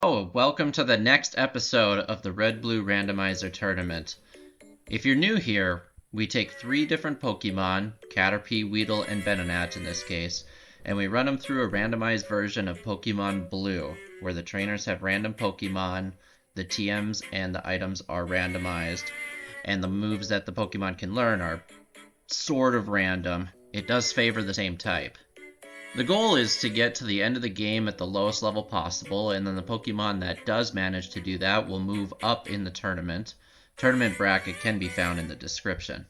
Oh, welcome to the next episode of the Red Blue Randomizer Tournament. If you're new here, we take 3 different Pokemon, Caterpie, Weedle, and Venonat in this case, and we run them through a randomized version of Pokemon Blue, where the trainers have random Pokemon, the TMs and the items are randomized, and the moves that the Pokemon can learn are sort of random. It does favor the same type. The goal is to get to the end of the game at the lowest level possible, and then the Pokemon that does manage to do that will move up in the tournament. Tournament bracket can be found in the description.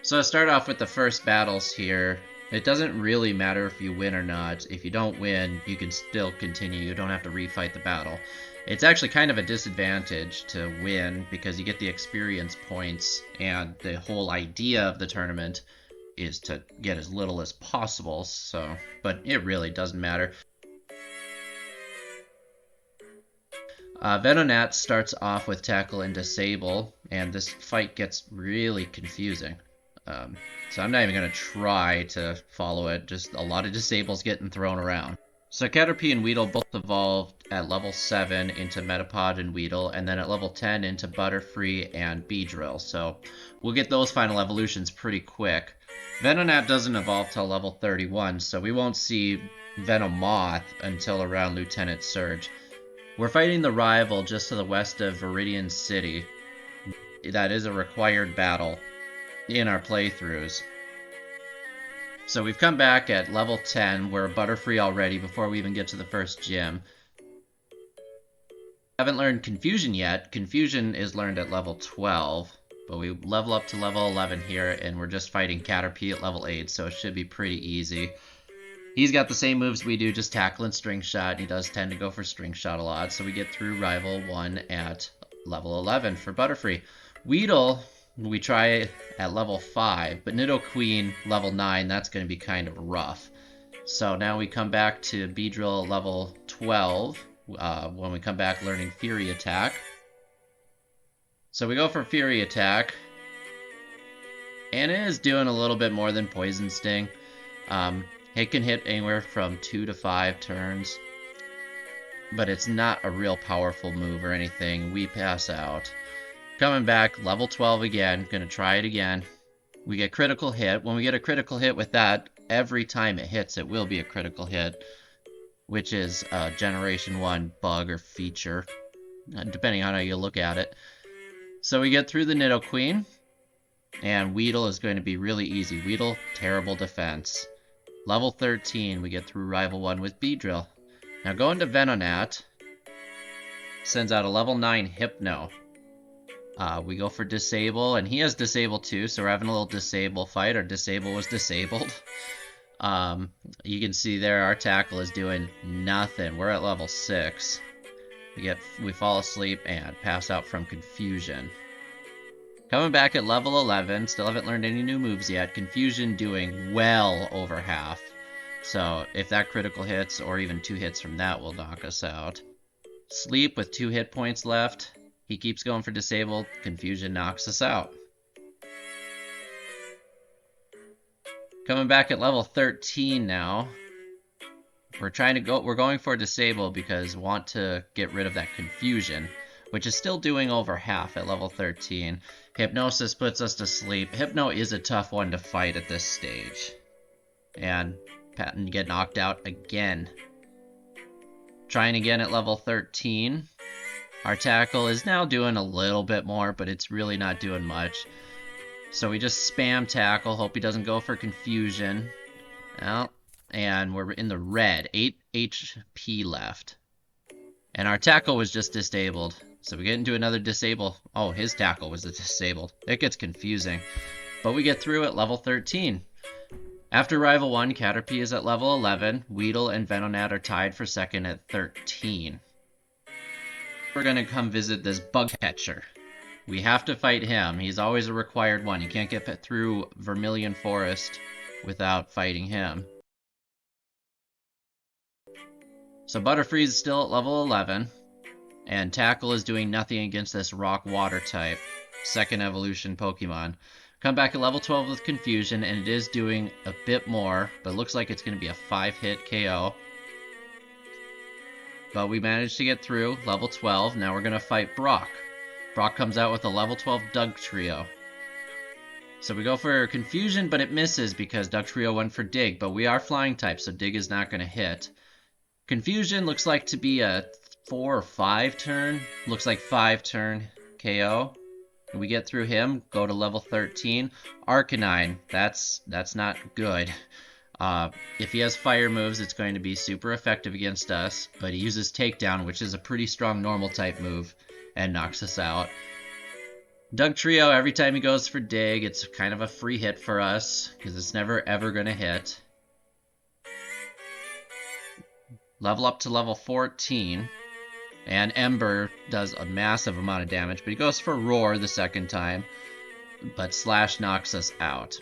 So to start off with the first battles here, it doesn't really matter if you win or not. If you don't win, you can still continue. You don't have to refight the battle. It's actually kind of a disadvantage to win because you get the experience points, and the whole idea of the tournament is to get as little as possible, but it really doesn't matter. Venonat starts off with Tackle and Disable, and this fight gets really confusing. So I'm not even going to try to follow it, just a lot of disables getting thrown around. So Caterpie and Weedle both evolved at level 7 into Metapod and Weedle, and then at level 10 into Butterfree and Beedrill, so we'll get those final evolutions pretty quick. Venonat doesn't evolve till level 31, so we won't see Venomoth until around Lieutenant Surge. We're fighting the rival just to the west of Viridian City. That is a required battle in our playthroughs. So we've come back at level 10, we're Butterfree already before we even get to the first gym. Haven't learned Confusion yet. Confusion is learned at level 12, but we level up to level 11 here, and we're just fighting Caterpie at level 8, so it should be pretty easy. He's got the same moves we do, just Tackle and String Shot. He does tend to go for String Shot a lot, so we get through Rival 1 at level 11 for Butterfree. Weedle, we try at level 5, but Nidoqueen level 9, that's going to be kind of rough. So now we come back to Beedrill level 12, when we come back learning Fury Attack. So we go for Fury Attack, and it is doing a little bit more than Poison Sting. It can hit anywhere from 2 to 5 turns, but it's not a real powerful move or anything. We pass out. Coming back, level 12 again, gonna try it again. We get critical hit. When we get a critical hit with that, every time it hits, it will be a critical hit, which is a Generation 1 bug or feature, depending on how you look at it. So we get through the Nidoqueen, and Weedle is going to be really easy. Weedle, terrible defense. Level 13, we get through Rival 1 with Beedrill. Now going to Venonat, sends out a level 9 Hypno. We go for Disable, and he has Disable too, so we're having a little Disable fight. Our Disable was disabled. You can see there our Tackle is doing nothing. We're at level 6. We fall asleep and pass out from Confusion. Coming back at level 11, still haven't learned any new moves yet. Confusion doing well over half. So if that critical hits, or even 2 hits from that, will knock us out. Sleep with 2 hit points left. He keeps going for Disabled. Confusion knocks us out. Coming back at level 13 now. We're going for Disable because we want to get rid of that Confusion, which is still doing over half at level 13. Hypnosis puts us to sleep. Hypno is a tough one to fight at this stage. And Patton get knocked out again. Trying again at level 13. Our Tackle is now doing a little bit more, but it's really not doing much. So we just spam Tackle, hope he doesn't go for Confusion. Well, and we're in the red, 8 HP left. And our Tackle was just disabled. So we get into another Disable. Oh, his Tackle was disabled. It gets confusing. But we get through at level 13. After Rival 1, Caterpie is at level 11. Weedle and Venonat are tied for second at 13. We're going to come visit this Bug Catcher. We have to fight him. He's always a required one. You can't get through Vermilion Forest without fighting him. So Butterfree is still at level 11. And Tackle is doing nothing against this Rock Water type, second evolution Pokemon. Come back at level 12 with Confusion, and it is doing a bit more, but it looks like it's going to be a 5-hit KO. But we managed to get through level 12. Now we're going to fight Brock. Brock comes out with a level 12 Dugtrio. So we go for Confusion, but it misses because Dugtrio went for Dig, but we are Flying type, so Dig is not going to hit. Confusion looks like to be a 4 or 5 turn. Looks like 5 turn KO. We get through him, go to level 13. Arcanine, that's not good. If he has fire moves, it's going to be super effective against us, but he uses Takedown, which is a pretty strong normal type move, and knocks us out. Dugtrio, every time he goes for Dig, it's kind of a free hit for us, because it's never ever going to hit. Level up to level 14. And Ember does a massive amount of damage, but he goes for Roar the second time, but Slash knocks us out.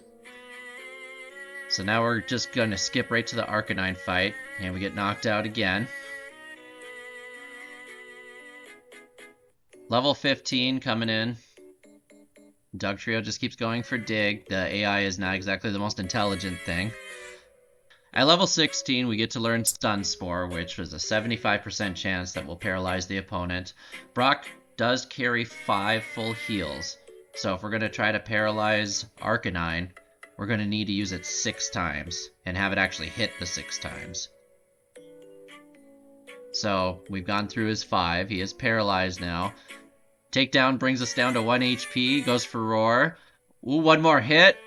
So now we're just going to skip right to the Arcanine fight, and we get knocked out again. Level 15 coming in. Dugtrio just keeps going for Dig. The AI is not exactly the most intelligent thing. At level 16, we get to learn Stun Spore, which was a 75% chance that will paralyze the opponent. Brock does carry 5 full heals, so if we're going to try to paralyze Arcanine, we're going to need to use it 6 times, and have it actually hit the 6 times. So, we've gone through his 5, he is paralyzed now. Takedown brings us down to 1 HP, goes for Roar. Ooh, one more hit!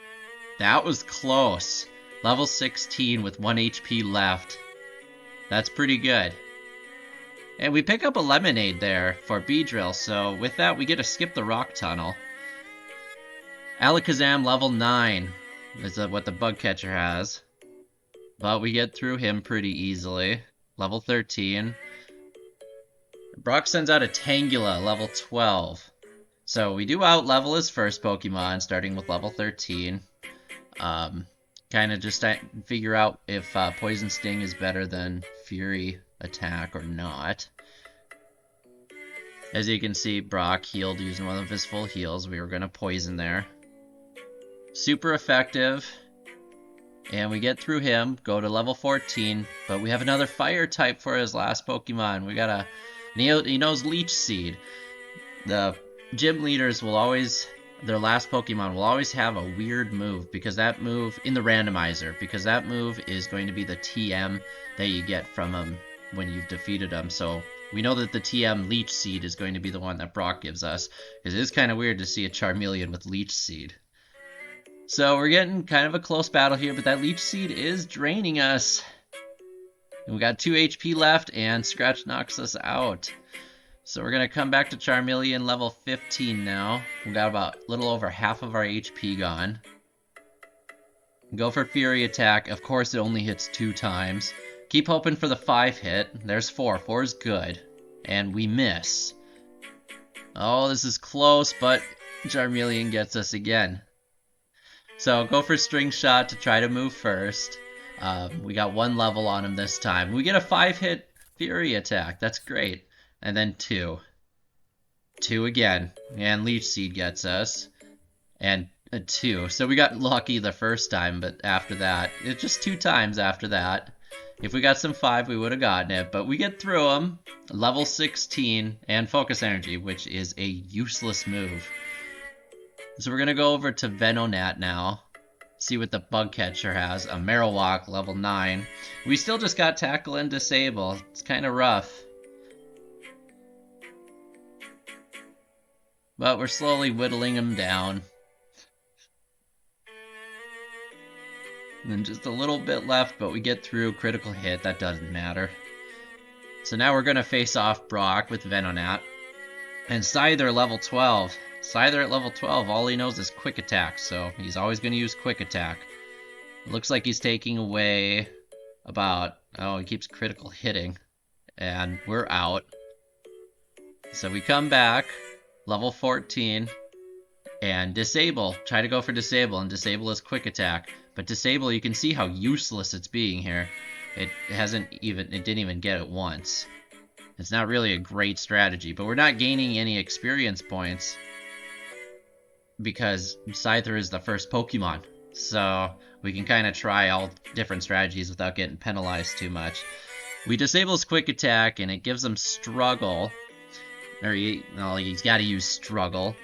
That was close. Level 16 with 1 HP left. That's pretty good. And we pick up a Lemonade there for Beedrill, so with that we get to skip the Rock Tunnel. Alakazam level 9 is what the Bug Catcher has. But we get through him pretty easily. Level 13. Brock sends out a Tangela, level 12. So we do out-level his first Pokemon, starting with level 13. Kind of just figure out if Poison Sting is better than Fury Attack or not. As you can see, Brock healed using one of his full heals. We were going to poison there. Super effective. And we get through him, go to level 14, but we have another Fire type for his last Pokemon. We got a... He knows Leech Seed. The gym leaders will always... Their last Pokemon will always have a weird move, because that move, in the randomizer, because that move is going to be the TM that you get from them when you've defeated them. So we know that the TM Leech Seed is going to be the one that Brock gives us, because it is kind of weird to see a Charmeleon with Leech Seed. So we're getting kind of a close battle here, but that Leech Seed is draining us. And we got 2 HP left, and Scratch knocks us out. So we're going to come back to Charmeleon level 15 now. We got about a little over half of our HP gone. Go for Fury Attack. Of course it only hits 2 times. Keep hoping for the 5 hit. There's 4. 4 is good. And we miss. Oh, this is close, but Charmeleon gets us again. So go for String Shot to try to move first. We got 1 level on him this time. We get a 5-hit Fury Attack. That's great. And then 2. 2 again. And Leech Seed gets us. And a 2. So we got lucky the first time, but after that, it's just 2 times after that. If we got some 5, we would have gotten it. But we get through them. Level 16 and Focus Energy, which is a useless move. So we're going to go over to Venonat now. See what the Bug Catcher has. A Marowak, level 9. We still just got Tackle and Disable. It's kind of rough. But we're slowly whittling him down. And then just a little bit left, but we get through. Critical hit, that doesn't matter. So now we're going to face off Brock with Venonat. And Scyther level 12. Scyther at level 12, all he knows is Quick Attack, so he's always going to use Quick Attack. Looks like he's taking away about... Oh, he keeps critical hitting. And we're out. So we come back. Level 14, and Disable. Try to go for Disable, and Disable is Quick Attack. But Disable, you can see how useless it's being here. It didn't even get it once. It's not really a great strategy, but we're not gaining any experience points. because Scyther is the first Pokemon. So we can kind of try all different strategies without getting penalized too much. We disable his quick attack, and it gives him struggle. Or he's got to use struggle.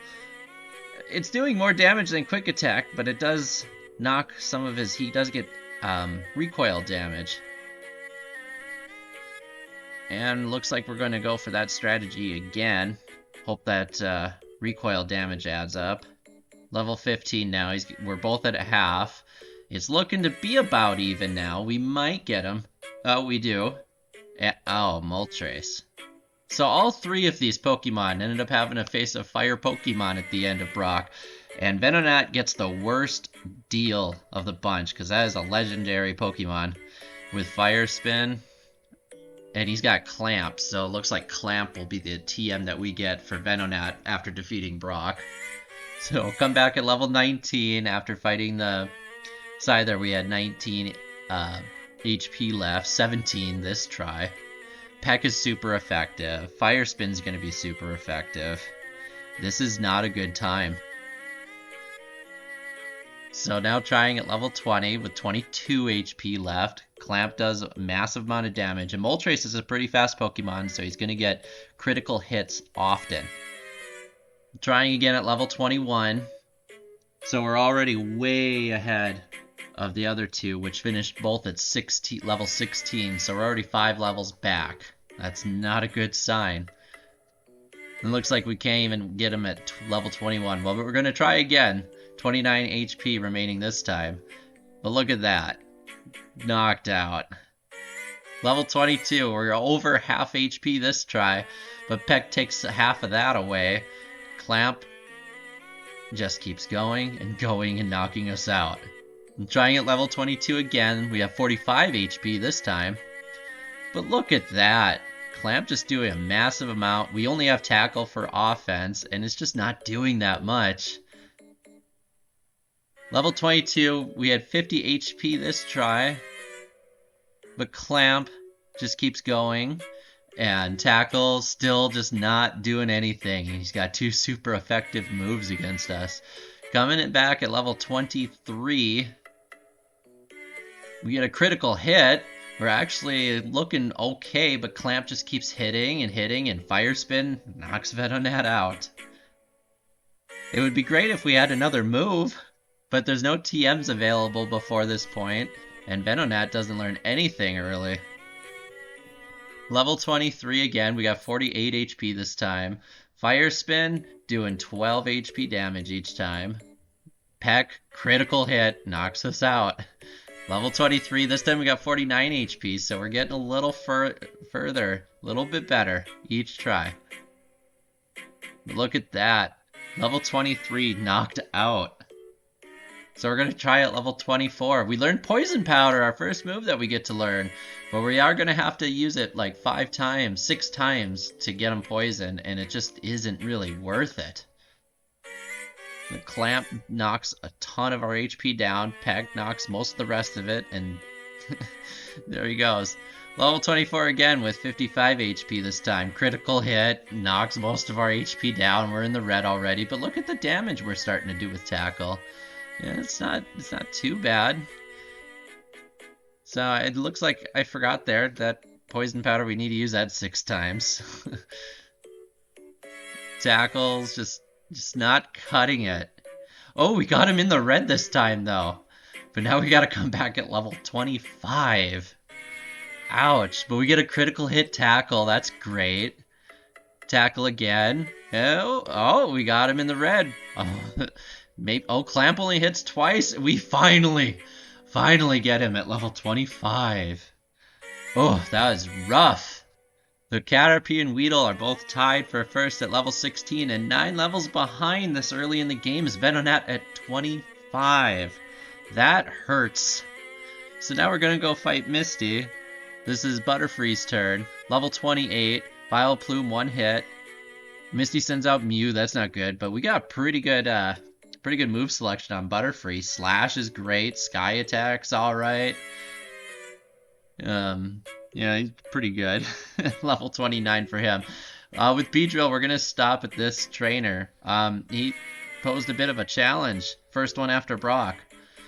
It's doing more damage than quick attack, but it does knock some of his... He does get recoil damage. And looks like we're going to go for that strategy again. Hope that recoil damage adds up. Level 15 now. We're both at a half. It's looking to be about even now. We might get him. Oh, we do. Oh, Moltres. So all three of these Pokemon ended up having to face a fire Pokemon at the end of Brock. And Venonat gets the worst deal of the bunch, because that is a legendary Pokemon with Fire Spin. And he's got Clamp, so it looks like Clamp will be the TM that we get for Venonat after defeating Brock. So we'll come back at level 19 after fighting the Scyther. We had 19 HP left, 17 this try. Peck is super effective. Fire Spin's going to be super effective. This is not a good time. So now trying at level 20 with 22 HP left. Clamp does a massive amount of damage. And Moltres is a pretty fast Pokemon, so he's going to get critical hits often. Trying again at level 21. So we're already way ahead of the other two, which finished both at level 16. So we're already 5 levels back. That's not a good sign. It looks like we can't even get him at level 21. Well, but we're going to try again. 29 HP remaining this time. But look at that. Knocked out. Level 22. We're over half HP this try. But Peck takes half of that away. Clamp just keeps going and knocking us out. I'm trying at level 22 again. We have 45 HP this time. But look at that. Clamp just doing a massive amount. We only have Tackle for offense, and it's just not doing that much. Level 22, we had 50 HP this try. But Clamp just keeps going. And Tackle still just not doing anything. He's got 2 super effective moves against us. Coming it back at level 23. We get a critical hit. We're actually looking okay, but Clamp just keeps hitting, and Fire Spin knocks Venonat out. It would be great if we had another move, but there's no TMs available before this point, and Venonat doesn't learn anything early. Level 23 again, we got 48 HP this time. Fire Spin doing 12 HP damage each time. Peck, critical hit, knocks us out. Level 23, this time we got 49 HP, so we're getting a little further, a little bit better each try. But look at that. Level 23 knocked out. So we're going to try at level 24. We learned Poison Powder, our first move that we get to learn. But we are going to have to use it like 5 times, 6 times to get him poisoned, and it just isn't really worth it. The Clamp knocks a ton of our HP down. Peck knocks most of the rest of it, and there he goes. Level 24 again with 55 HP this time. Critical hit, knocks most of our HP down. We're in the red already, but look at the damage we're starting to do with Tackle. Yeah, it's not too bad. So it looks like I forgot there that Poison Powder, we need to use that 6 times. Tackle's just not cutting it. Oh, we got him in the red this time though. But now we gotta come back at level 25. Ouch, but we get a critical hit Tackle, that's great. Tackle again. Oh, we got him in the red. Oh, Clamp only hits twice. We finally get him at level 25. Oh, that was rough. The Caterpie and Weedle are both tied for first at level 16, and 9 levels behind this early in the game is Venonat at 25. That hurts. So now we're going to go fight Misty. This is Butterfree's turn. Level 28. Vileplume, 1 hit. Misty sends out Mew. That's not good, but we got pretty good move selection on Butterfree. Slash is great. Sky Attack's alright. Yeah, he's pretty good. Level 29 for him. With Beedrill, we're going to stop at this trainer. posed a bit of a challenge. First one after Brock.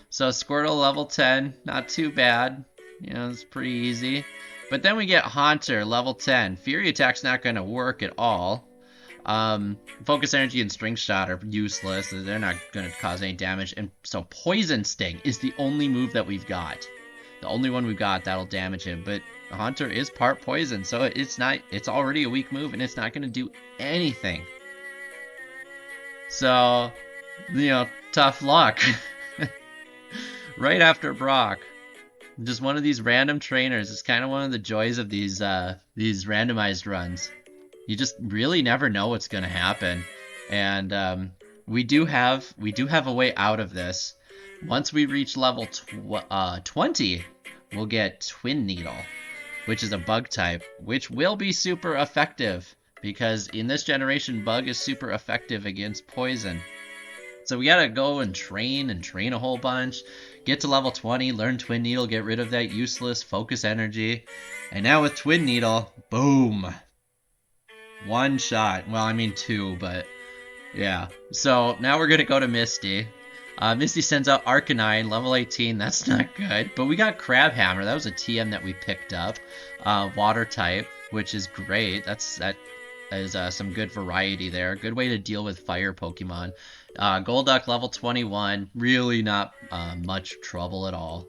So Squirtle level 10, not too bad. You know, it's pretty easy. But then we get Haunter, level 10. Fury Attack's not going to work at all. Focus Energy and String Shot are useless. They're not going to cause any damage. And so Poison Sting is the only move that we've got. The only one we've got that'll damage him. But Haunter is part poison, so it's already a weak move, and it's not going to do anything. So, you know, tough luck. Right after Brock. Just one of these random trainers. It's kind of one of the joys of these randomized runs. You just really never know what's going to happen. And we do have a way out of this. Once we reach level 20, we'll get Twin Needle, which is a bug type, which will be super effective because in this generation, bug is super effective against poison. So we gotta go and train a whole bunch, get to level 20, learn Twin Needle, get rid of that useless focus energy. And now with Twin Needle, boom. One shot. Well, I mean two, but yeah. So now we're gonna go to Misty. Misty sends out Arcanine, level 18. That's not good. But we got Crabhammer. That was a TM that we picked up. Water type, which is great. That is some good variety there. Good way to deal with fire Pokemon. Golduck, level 21. Really not much trouble at all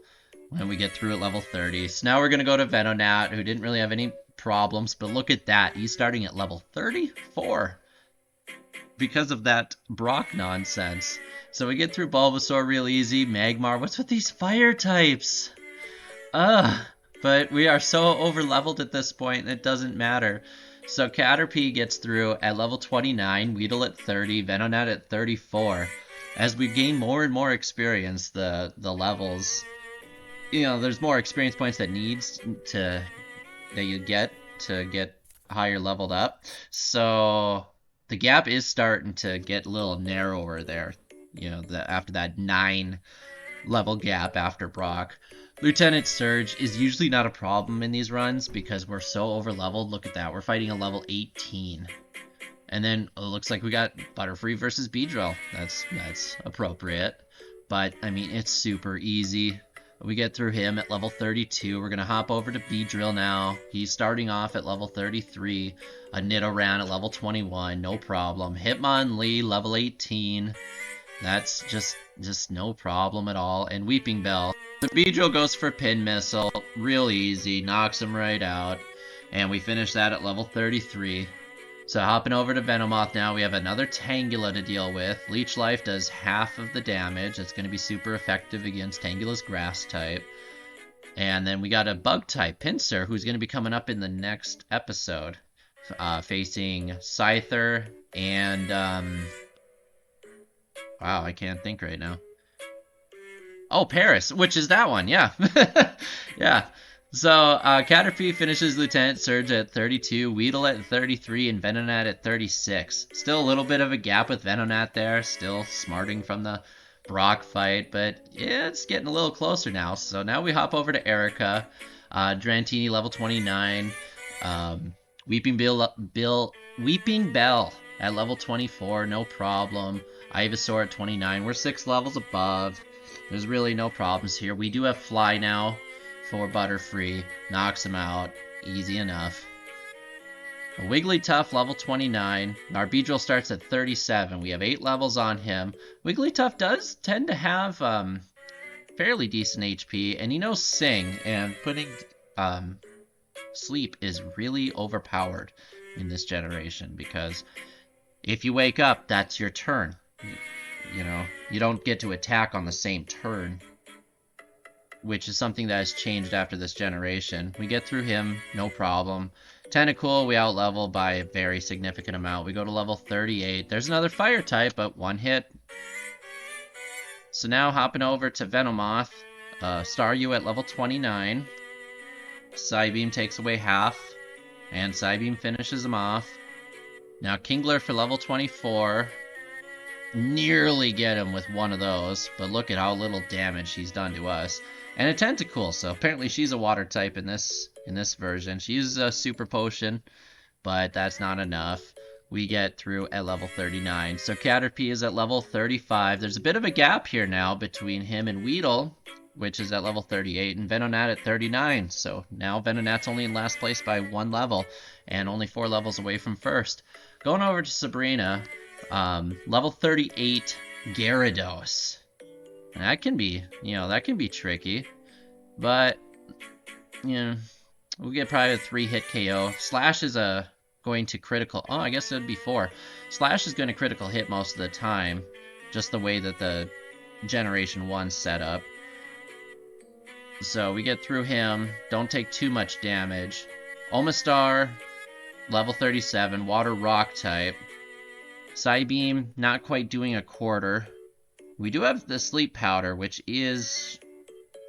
when we get through at level 30. So now we're going to go to Venonat, who didn't really have any problems. But look at that. He's starting at level 34 because of that Brock nonsense. So we get through Bulbasaur real easy. Magmar. What's with these fire types? But we are so over-leveled at this point, it doesn't matter. So Caterpie gets through at level 29, Weedle at 30, Venonat at 34. As we gain more and more experience, the levels, you know, there's more experience points that you get to get higher leveled up. So the gap is starting to get a little narrower there. You know, after that 9 level gap after Brock. Lieutenant Surge is usually not a problem in these runs because we're so over-leveled. Look at that. We're fighting a level 18. And then it looks like we got Butterfree versus Beedrill. That's appropriate. But, I mean, it's super easy. We get through him at level 32. We're going to hop over to Beedrill now. He's starting off at level 33. A Nidoran at level 21. No problem. Hitmonlee, level 18. That's just no problem at all. And Weeping Bell. The Beedrill goes for Pin Missile. Real easy. Knocks him right out. And we finish that at level 33. So hopping over to Venomoth now, we have another Tangela to deal with. Leech Life does half of the damage. It's going to be super effective against Tangela's Grass type. And then we got a Bug type, Pinsir, who's going to be coming up in the next episode. Facing Scyther and... wow, I can't think right now. Oh, Paris, which is that one, yeah. Yeah. So, Caterpie finishes Lieutenant Surge at 32, Weedle at 33, and Venonat at 36. Still a little bit of a gap with Venonat there, still smarting from the Brock fight, but yeah, it's getting a little closer now. So now we hop over to Erica, Dratini level 29, Weeping Bell at level 24, no problem. Ivysaur at 29, we're 6 levels above. There's really no problems here. We do have Fly now for Butterfree. Knocks him out. Easy enough. A Wigglytuff, level 29. Our Beedrill starts at 37. We have 8 levels on him. Wigglytuff does tend to have fairly decent HP, and he knows Sing, and putting Sleep is really overpowered in this generation, because if you wake up, that's your turn. You know, you don't get to attack on the same turn, which is something that has changed after this generation. We get through him, no problem. Tentacool, we outlevel by a very significant amount. We go to level 38. There's another fire type, but one hit. So now hopping over to Venomoth. Staryu at level 29. Psybeam takes away half, and Psybeam finishes him off. Now Kingler for level 24. Nearly get him with one of those, but look at how little damage he's done to us. And a Tentacool, so apparently she's a water type in this version. She uses a super potion, but that's not enough. we get through at level 39. So Caterpie is at level 35. There's a bit of a gap here now between him and Weedle, which is at level 38, and Venonat at 39. So now Venonat's only in last place by 1 level, and only 4 levels away from first. Going over to Sabrina, level 38, Gyarados. That can be, that can be tricky, but, we'll get probably a 3-hit KO. Slash is going to critical, I guess it would be 4. Slash is going to critical hit most of the time, just the way that the Generation 1 set up. So we get through him, don't take too much damage. Omastar, level 37, water rock type. Psybeam, not quite doing a quarter. We do have the sleep powder, which is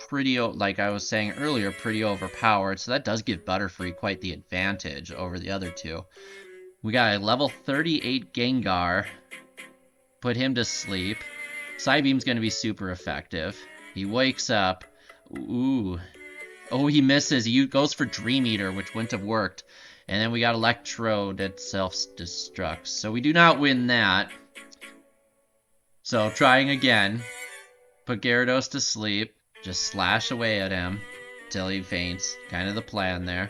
pretty, like I was saying earlier, pretty overpowered. So that does give Butterfree quite the advantage over the other two. We got a level 38 Gengar. Put him to sleep. Psybeam's going to be super effective. He wakes up. Ooh. Oh, he misses. He goes for Dream Eater, which wouldn't have worked. And then we got Electrode that self-destructs. So we do not win that. So trying again. Put Gyarados to sleep. Just slash away at him till he faints. Kind of the plan there.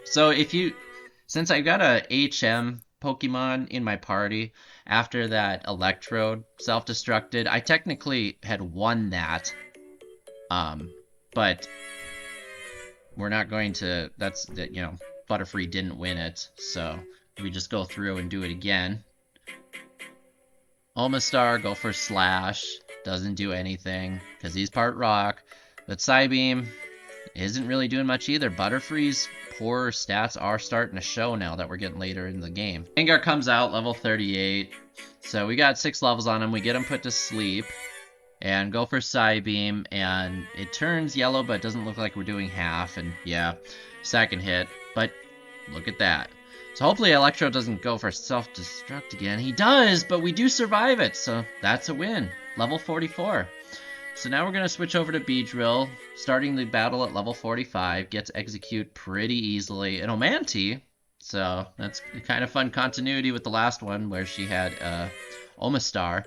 So since I got a HM Pokemon in my party, after that Electrode self-destructed, I technically had won that. But we're not going to, Butterfree didn't win it, so we just go through and do it again. Omastar, go for Slash, doesn't do anything, because he's part rock, but Psybeam isn't really doing much either. Butterfree's poor stats are starting to show now that we're getting later in the game. Gengar comes out, level 38, so we got 6 levels on him, we get him put to sleep. And go for Psybeam, and it turns yellow, but it doesn't look like we're doing half, and yeah, second hit, but look at that. So hopefully Electro doesn't go for self-destruct again. He does, but we do survive it, so that's a win. Level 44. So now we're going to switch over to Beedrill, starting the battle at level 45, gets Execute pretty easily, and Omanti, so that's kind of fun continuity with the last one, where she had Omastar.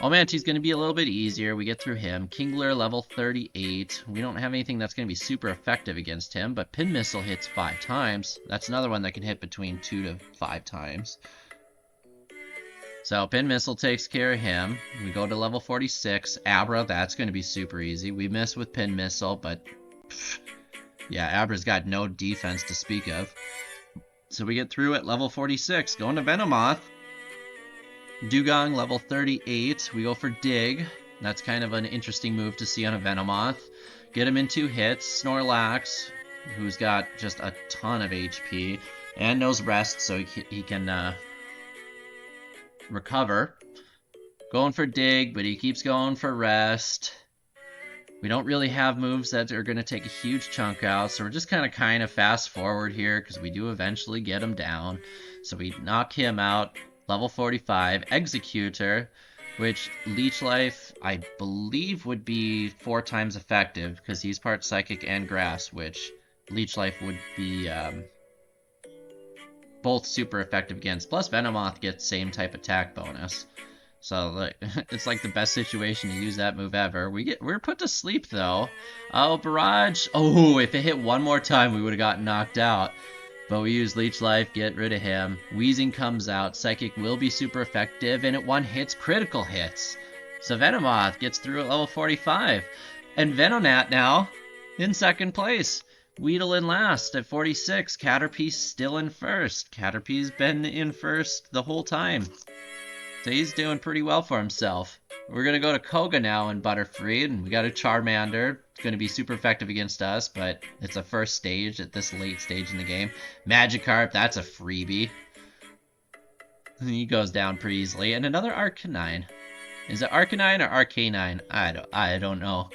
Omanti's going to be a little bit easier. We get through him. Kingler, level 38. We don't have anything that's going to be super effective against him, but Pin Missile hits 5 times. That's another one that can hit between 2 to 5 times. So Pin Missile takes care of him. We go to level 46. Abra, that's going to be super easy. We miss with Pin Missile, but yeah, Abra's got no defense to speak of. So we get through at level 46. Going to Venomoth. Dugong, level 38. We go for Dig. That's kind of an interesting move to see on a Venomoth. Get him in 2 hits. Snorlax, who's got just a ton of HP, and knows Rest, so he can recover. Going for Dig, but he keeps going for Rest. We don't really have moves that are going to take a huge chunk out, so we're just kind of fast forward here, because we do eventually get him down. So we knock him out. Level 45, Executor, which Leech Life, I believe, would be 4 times effective, because he's part Psychic and Grass, which Leech Life would be both super effective against. Plus, Venomoth gets same type attack bonus. So it's like the best situation to use that move ever. We're put to sleep, though. Oh, Barrage. Oh, if it hit one more time, we would have gotten knocked out. But we use Leech Life, get rid of him. Wheezing comes out. Psychic will be super effective, and it 1-hits critical hits. So Venomoth gets through at level 45. And Venonat now in second place. Weedle in last at 46. Caterpie still in first. Caterpie's been in first the whole time. So he's doing pretty well for himself. We're going to go to Koga now in Butterfree, and we got a Charmander. It's going to be super effective against us, but it's a first stage at this late stage in the game. Magikarp, that's a freebie. He goes down pretty easily. And another Arcanine. Is it Arcanine or Arcanine? I don't know.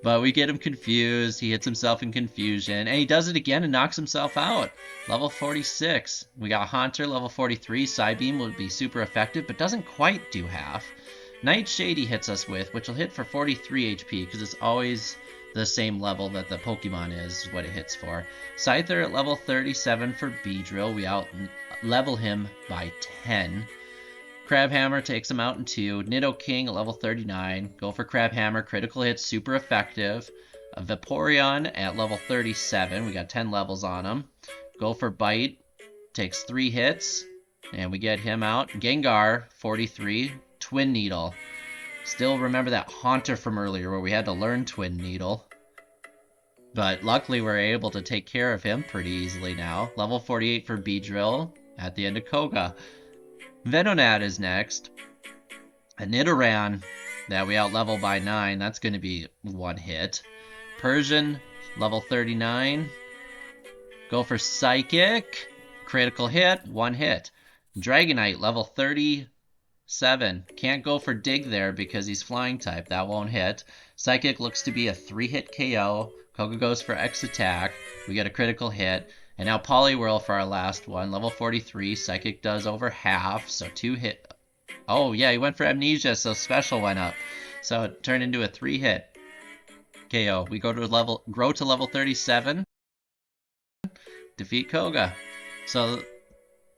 But we get him confused. He hits himself in confusion. And he does it again and knocks himself out. Level 46. We got Haunter, level 43. Psybeam will be super effective, but doesn't quite do half. Nightshade he hits us with, which will hit for 43 HP, because it's always the same level that the Pokemon is what it hits for. Scyther at level 37 for Beedrill. We level him by 10. Crabhammer takes him out in 2. Nidoking at level 39. Go for Crabhammer. Critical hit, super effective. A Vaporeon at level 37. We got 10 levels on him. Go for Bite. Takes 3 hits. And we get him out. Gengar, 43. Twin Needle. Still remember that Haunter from earlier where we had to learn Twin Needle. But luckily we're able to take care of him pretty easily now. Level 48 for Beedrill at the end of Koga. Venonat is next. A Nidoran that we outlevel by 9. That's going to be 1 hit. Persian, level 39. Go for Psychic. Critical hit, 1 hit. Dragonite, level 37. Can't go for Dig there because he's flying type. That won't hit. Psychic looks to be a 3-hit KO. Koga goes for X attack. We get a critical hit. And now Poliwhirl for our last one. Level 43. Psychic does over half. So 2 hit. Oh, yeah, he went for Amnesia, so Special went up. So it turned into a 3-hit KO. We grow to level 37. Defeat Koga. So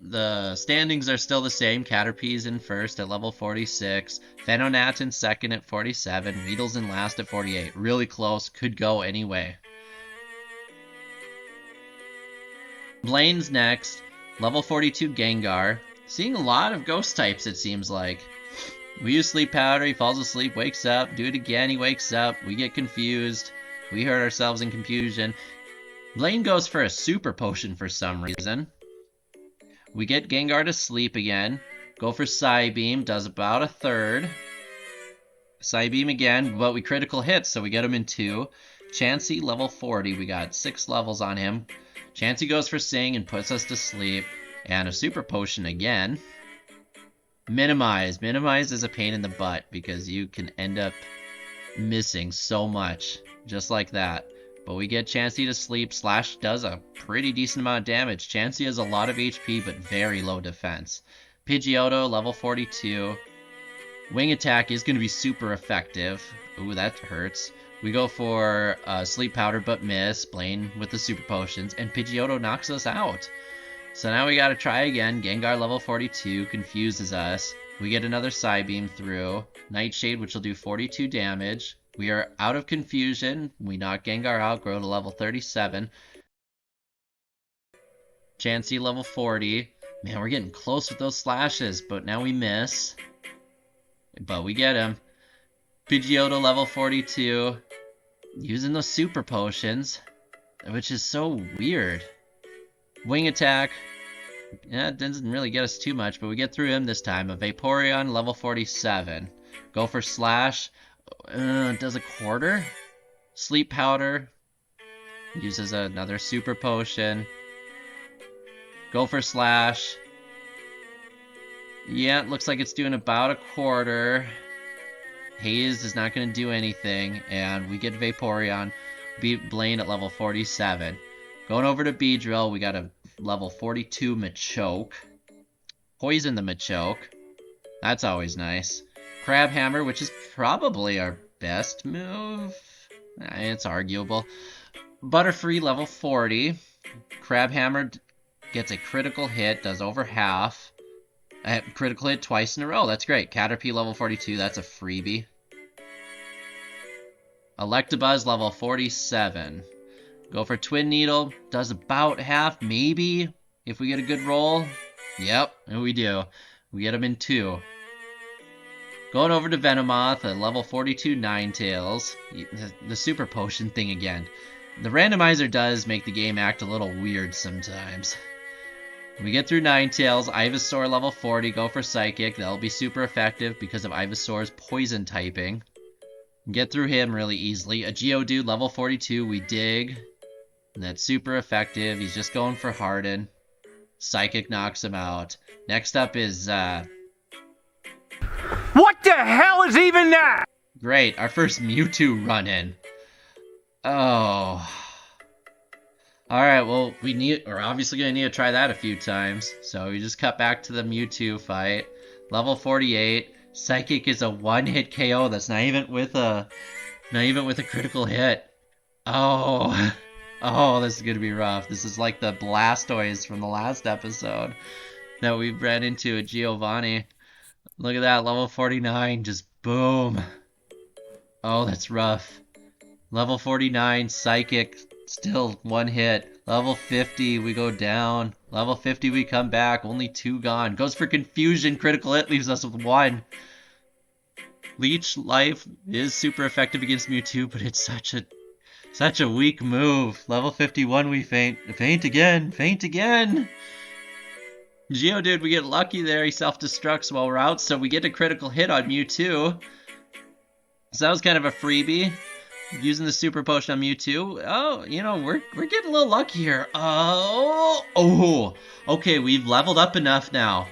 the standings are still the same. Caterpie's in first at level 46. Venonat in second at 47. Weedle's in last at 48. Really close. Could go anyway. Blaine's next. Level 42 Gengar. Seeing a lot of ghost types, it seems like. We use Sleep Powder. He falls asleep, wakes up. Do it again. He wakes up. We get confused. We hurt ourselves in confusion. Blaine goes for a Super Potion for some reason. We get Gengar to sleep again. Go for Psybeam. Does about a third. Psybeam again, but we critical hit, so we get him in 2. Chansey, level 40. We got 6 levels on him. Chansey goes for Sing and puts us to sleep. And a Super Potion again. Minimize. Minimize is a pain in the butt because you can end up missing so much. Just like that. But we get Chansey to sleep. Slash does a pretty decent amount of damage. Chansey has a lot of HP but very low defense. Pidgeotto, level 42. Wing Attack is going to be super effective. Ooh, that hurts. We go for Sleep Powder but miss. Blaine with the Super Potions. And Pidgeotto knocks us out. So now we gotta try again. Gengar level 42 confuses us. We get another Psybeam through. Nightshade, which will do 42 damage. We are out of confusion. We knock Gengar out, grow to level 37. Chansey level 40. Man, we're getting close with those slashes, but now we miss. But we get him. Pidgeotto level 42. Using those Super Potions, which is so weird. Wing Attack. Yeah, it doesn't really get us too much, but we get through him this time. A Vaporeon, level 47. Go for Slash. Does a quarter. Sleep Powder. Uses another Super Potion. Go for Slash. Yeah, it looks like it's doing about a quarter. Haze is not going to do anything, and we get Vaporeon. Beat Blaine at level 47. Going over to Beedrill, we got a level 42 Machoke. Poison the Machoke. That's always nice. Crabhammer, which is probably our best move. It's arguable. Butterfree, level 40. Crabhammer gets a critical hit, does over half. Critical hit twice in a row. That's great. Caterpie, level 42. That's a freebie. Electabuzz, level 47. Go for Twin Needle. Does about half, maybe, if we get a good roll. Yep, and we do. We get him in 2. Going over to Venomoth, a level 42 Ninetales. The Super Potion thing again. The randomizer does make the game act a little weird sometimes. We get through Ninetales. Ivysaur, level 40. Go for Psychic. That'll be super effective because of Ivysaur's poison typing. Get through him really easily. A Geodude, level 42. We dig. And that's super effective. He's just going for Harden. Psychic knocks him out. Next up is, What the hell is even that? Great, our first Mewtwo run-in. Oh. Alright, well, we're obviously going to need to try that a few times. So we just cut back to the Mewtwo fight. Level 48. Psychic is a one-hit KO. That's not even with a critical hit. Oh. Oh, this is going to be rough. This is like the Blastoise from the last episode. that we ran into a Giovanni. Look at that, level 49, just boom. Oh, that's rough. Level 49, Psychic, still one hit. Level 50, we go down. Level 50, we come back, only 2 gone. Goes for Confusion, critical hit, leaves us with 1. Leech Life is super effective against Mewtwo, but it's such a weak move. Level 51, we faint. Faint again, faint again! Geodude, we get lucky there. He self-destructs while we're out, so we get a critical hit on Mewtwo. So that was kind of a freebie. Using the Super Potion on Mewtwo. Oh, you know, we're getting a little lucky here. Oh, okay, we've leveled up enough now.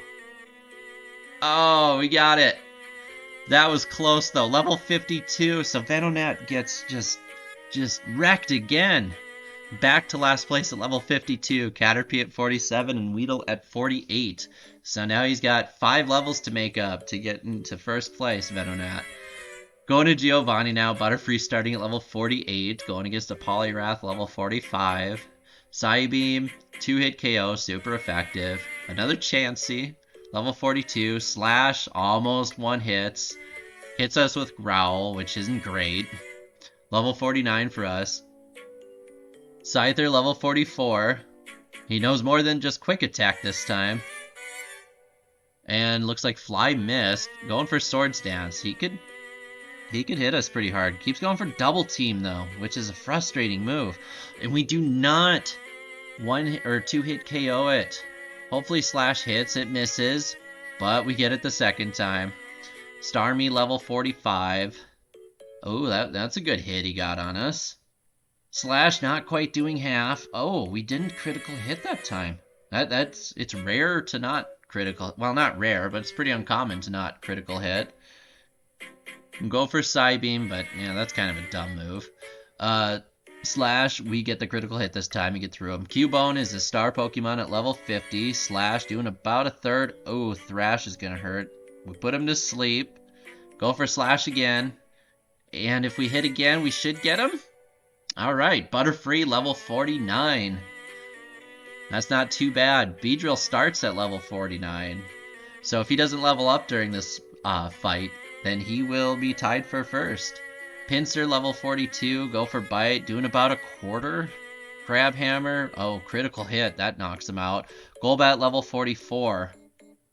Oh, we got it. That was close, though. Level 52, so Venonat gets just wrecked again. Back to last place at level 52, Caterpie at 47 and Weedle at 48. So now he's got 5 levels to make up to get into first place, Venonat. Going to Giovanni now, Butterfree starting at level 48, going against a Poliwrath level 45. Psybeam, 2-hit KO, super effective. Another Chansey, level 42, Slash, almost 1 hits. Hits us with Growl, which isn't great. Level 49 for us. Scyther, level 44. He knows more than just Quick Attack this time. And looks like Fly missed. Going for Swords Dance. He could hit us pretty hard. Keeps going for Double Team, though, which is a frustrating move. And we do not 1 or 2-hit KO it. Hopefully Slash hits. It misses. But we get it the second time. Starmie, level 45. Oh, that's a good hit he got on us. Slash not quite doing half. Oh, we didn't critical hit that time. It's rare to not critical. Well, not rare, but it's pretty uncommon to not critical hit. Go for Psybeam, but yeah, that's kind of a dumb move. Slash, we get the critical hit this time and get through him. Cubone is a star Pokemon at level 50. Slash doing about a third. Oh, Thrash is gonna hurt. We put him to sleep. Go for Slash again. And if we hit again, we should get him. Alright, Butterfree, level 49. That's not too bad. Beedrill starts at level 49. So if he doesn't level up during this fight, then he will be tied for first. Pinsir, level 42. Go for Bite, doing about a quarter. Crabhammer, oh, critical hit. That knocks him out. Golbat, level 44.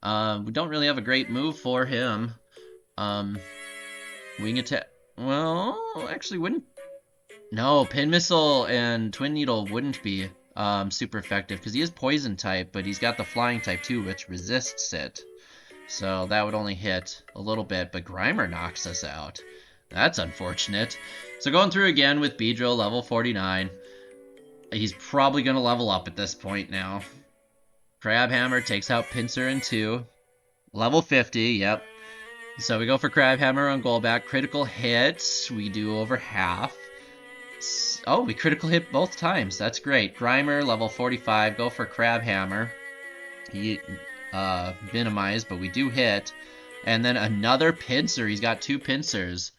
We don't really have a great move for him. Wing Attack. Well, actually wouldn't. No, Pin Missile and Twin Needle wouldn't be super effective because he is Poison type, but he's got the Flying type too, which resists it. So that would only hit a little bit, but Grimer knocks us out. That's unfortunate. So going through again with Beedrill, level 49. He's probably going to level up at this point now. Crabhammer takes out Pinsir in 2. Level 50, yep. So we go for Crabhammer on Golbat. Critical hit. We do over half. Oh, we critical hit both times. That's great. Grimer, level 45. Go for Crabhammer. He minimized, but we do hit. And then another Pinsir. He's got 2 Pinsirs.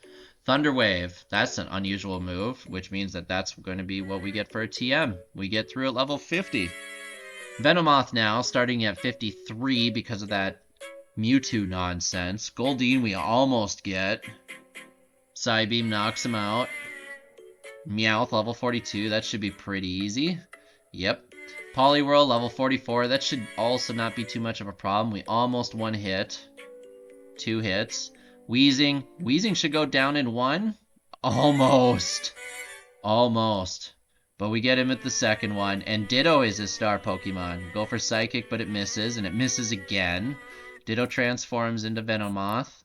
Thunder Wave. That's an unusual move, which means that that's going to be what we get for a TM. We get through at level 50. Venomoth now, starting at 53 because of that Mewtwo nonsense. Goldeen we almost get. Psybeam knocks him out. Meowth, level 42. That should be pretty easy. Yep. Poliwhirl, level 44. That should also not be too much of a problem. We almost 1 hit. 2 hits. Weezing. Weezing should go down in 1. Almost. Almost. But we get him at the second one. And Ditto is his star Pokemon. Go for Psychic, but it misses. And it misses again. Ditto transforms into Venomoth.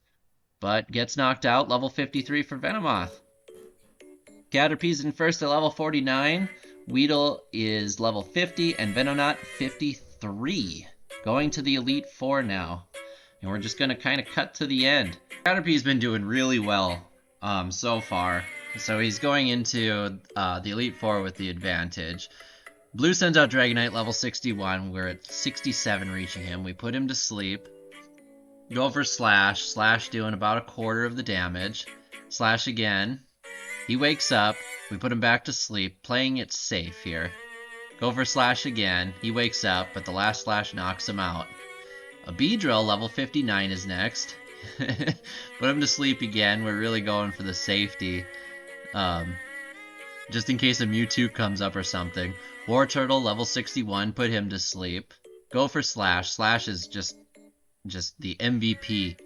But gets knocked out. Level 53 for Venomoth. Caterpie's in first at level 49. Weedle is level 50. And Venonat 53. Going to the Elite Four now. And we're just going to kind of cut to the end. Caterpie's been doing really well so far. So he's going into the Elite Four with the advantage. Blue sends out Dragonite, level 61. We're at 67 reaching him. We put him to sleep. Go for Slash. Slash doing about a quarter of the damage. Slash again. He wakes up. We put him back to sleep, playing it safe here. Go for Slash again. He wakes up, but the last Slash knocks him out. A Beedrill, level 59 is next. Put him to sleep again. We're really going for the safety. Just in case a Mewtwo comes up or something. War Turtle, level 61. Put him to sleep. Go for Slash. Slash is just the MVP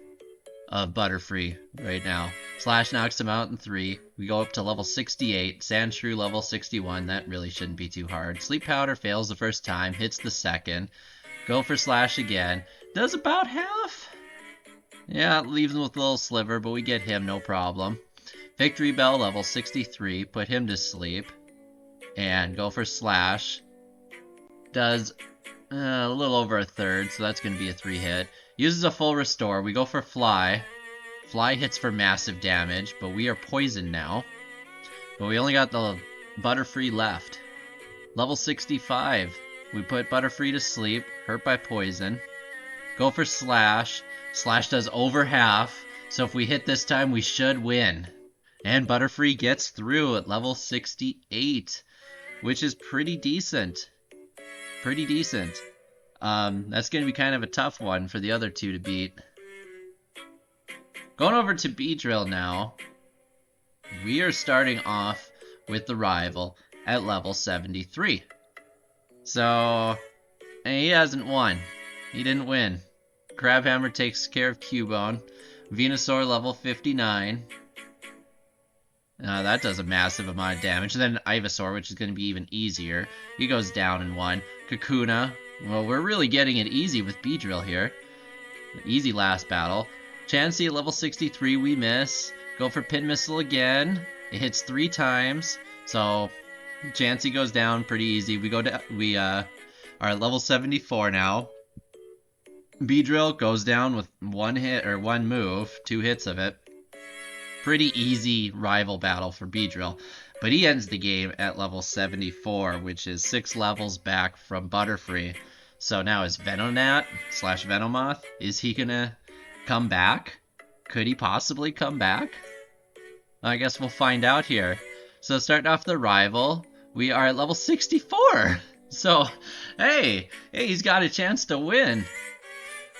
of Butterfree right now. Slash knocks him out in 3. We go up to level 68. Sandshrew, level 61. That really shouldn't be too hard. Sleep Powder fails the first time. Hits the second. Go for Slash again. Does about half. Yeah, leaves him with a little sliver, but we get him, no problem. Victory Bell, level 63. Put him to sleep. And go for Slash. Does a little over a third, so that's going to be a 3-hit. Uses a full restore. We go for Fly. Fly hits for massive damage, but we are poisoned now. But we only got the Butterfree left. Level 65. We put Butterfree to sleep. Hurt by poison. Go for Slash. Slash does over half, so if we hit this time, we should win. And Butterfree gets through at level 68, which is pretty decent. Pretty decent. That's going to be kind of a tough one for the other two to beat. Going over to Beedrill now. We are starting off with the rival at level 73. So, he hasn't won. He didn't win. Crabhammer takes care of Cubone. Venusaur level 59. That does a massive amount of damage. And then Ivysaur, which is going to be even easier. He goes down in 1. Kakuna. Well, we're really getting it easy with Beedrill here. Easy last battle. Chansey at level 63, we miss. Go for Pin Missile again. It hits 3 times. So, Chansey goes down pretty easy. We are at level 74 now. Beedrill goes down with 1 hit, or 1 move. 2 hits of it. Pretty easy rival battle for Beedrill. But he ends the game at level 74, which is 6 levels back from Butterfree. So now is Venonat / Venomoth, is he gonna come back? Could he possibly come back? I guess we'll find out here. So starting off the rival, we are at level 64. So, hey, he's got a chance to win.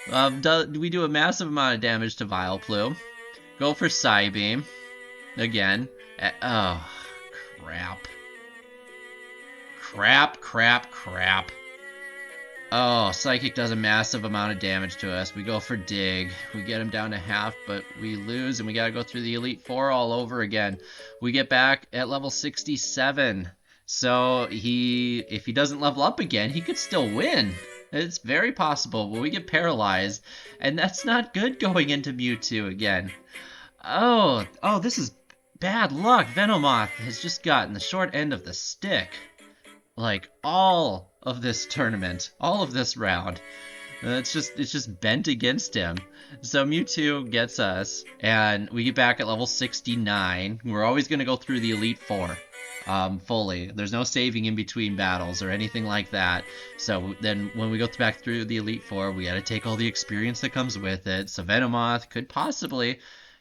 We do a massive amount of damage to Vileplume. Go for Psybeam. Again. Oh, crap. Crap. Oh, Psychic does a massive amount of damage to us. We go for Dig. We get him down to half, but we lose, and we gotta go through the Elite Four all over again. We get back at level 67. So, if he doesn't level up again, he could still win. It's very possible, but we get paralyzed, and that's not good going into Mewtwo again. Oh, this is bad luck. Venomoth has just gotten the short end of the stick. Like, all of this tournament, all of this round. It's just bent against him. So Mewtwo gets us, and we get back at level 69. We're always going to go through the Elite Four. Fully. There's no saving in between battles or anything like that. So then when we go back through the Elite Four, we gotta take all the experience that comes with it. So Venomoth could possibly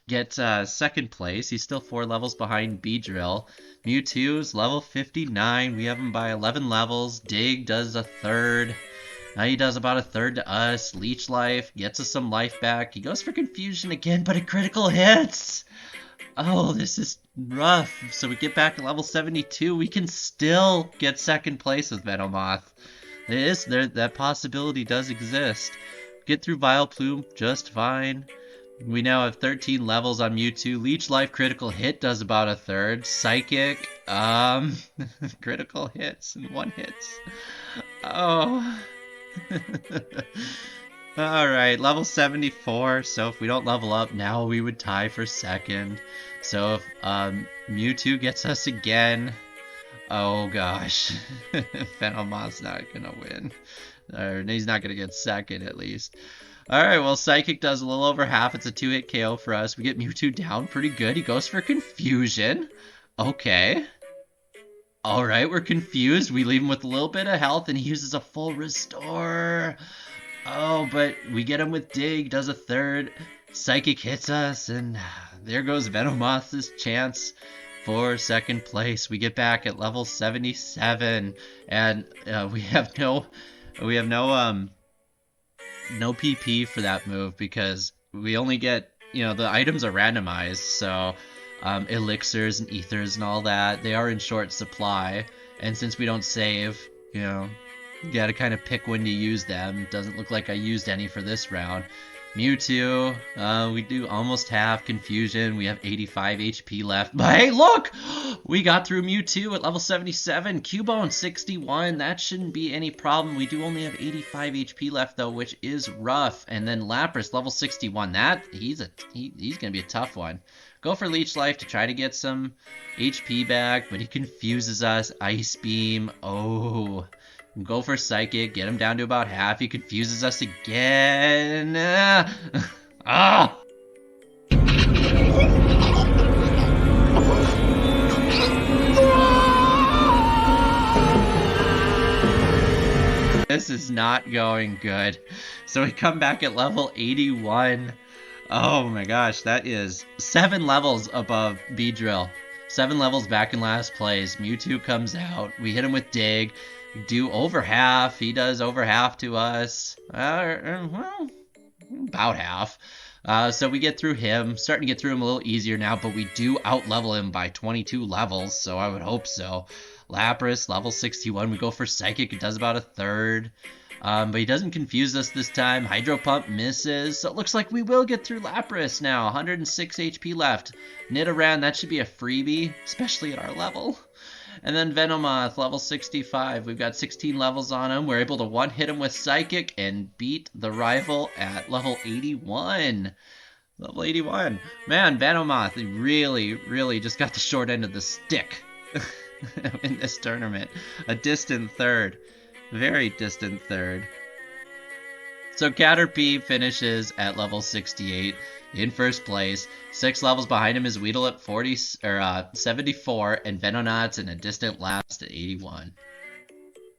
get second place. He's still 4 levels behind Beedrill. Mewtwo's level 59. We have him by 11 levels. Dig does a third. Now he does about a third to us. Leech Life gets us some life back. He goes for Confusion again, but a critical hits. Oh, this is rough. So we get back to level 72. We can still get second place with Venomoth. That possibility does exist. Get through Vileplume just fine. We now have 13 levels on Mewtwo. Leech Life critical hit does about a third. Psychic, critical hits and 1 hits. Oh. Alright, level 74, so if we don't level up now, we would tie for second. So if Mewtwo gets us again, oh gosh, Venomoth's not gonna win. Or he's not gonna get second at least. Alright, well Psychic does a little over half, it's a 2-hit KO for us. We get Mewtwo down pretty good, he goes for Confusion. Okay. Alright, we're confused, we leave him with a little bit of health and he uses a full restore. Oh, but we get him with Dig, does a third. Psychic hits us, and there goes Venomoth's chance for second place. We get back at level 77, and we have no no PP for that move because we only get, you know, the items are randomized, so elixirs and ethers and all that, they are in short supply, and since we don't save, you know, you gotta kind of pick when to use them. Doesn't look like I used any for this round. Mewtwo, we do almost have confusion. We have 85 HP left. But hey, look! We got through Mewtwo at level 77. Cubone 61. That shouldn't be any problem. We do only have 85 HP left, though, which is rough. And then Lapras, level 61. He's going to be a tough one. Go for Leech Life to try to get some HP back, but he confuses us. Ice Beam. Oh... Go for Psychic, get him down to about half. He confuses us again. Ah! This is not going good. So we come back at level 81. Oh my gosh, that is 7 levels above Beedrill. 7 levels back in last place. Mewtwo comes out. We hit him with Dig. Do over half. He does over half to us. Well, about half. So we get through him. Starting to get through him a little easier now, but we do outlevel him by 22 levels, so I would hope so. Lapras, level 61. We go for Psychic. It does about a third. But he doesn't confuse us this time. Hydro Pump misses. So it looks like we will get through Lapras now. 106 HP left. Nidoran, that should be a freebie, especially at our level. And then Venonat, level 65. We've got 16 levels on him. We're able to one-hit him with Psychic and beat the rival at level 81. Level 81. Man, Venonat really just got the short end of the stick in this tournament. A distant third. Very distant third. So Caterpie finishes at level 68 in first place. 6 levels behind him is Weedle at 74, and Venonat's in a distant last at 81.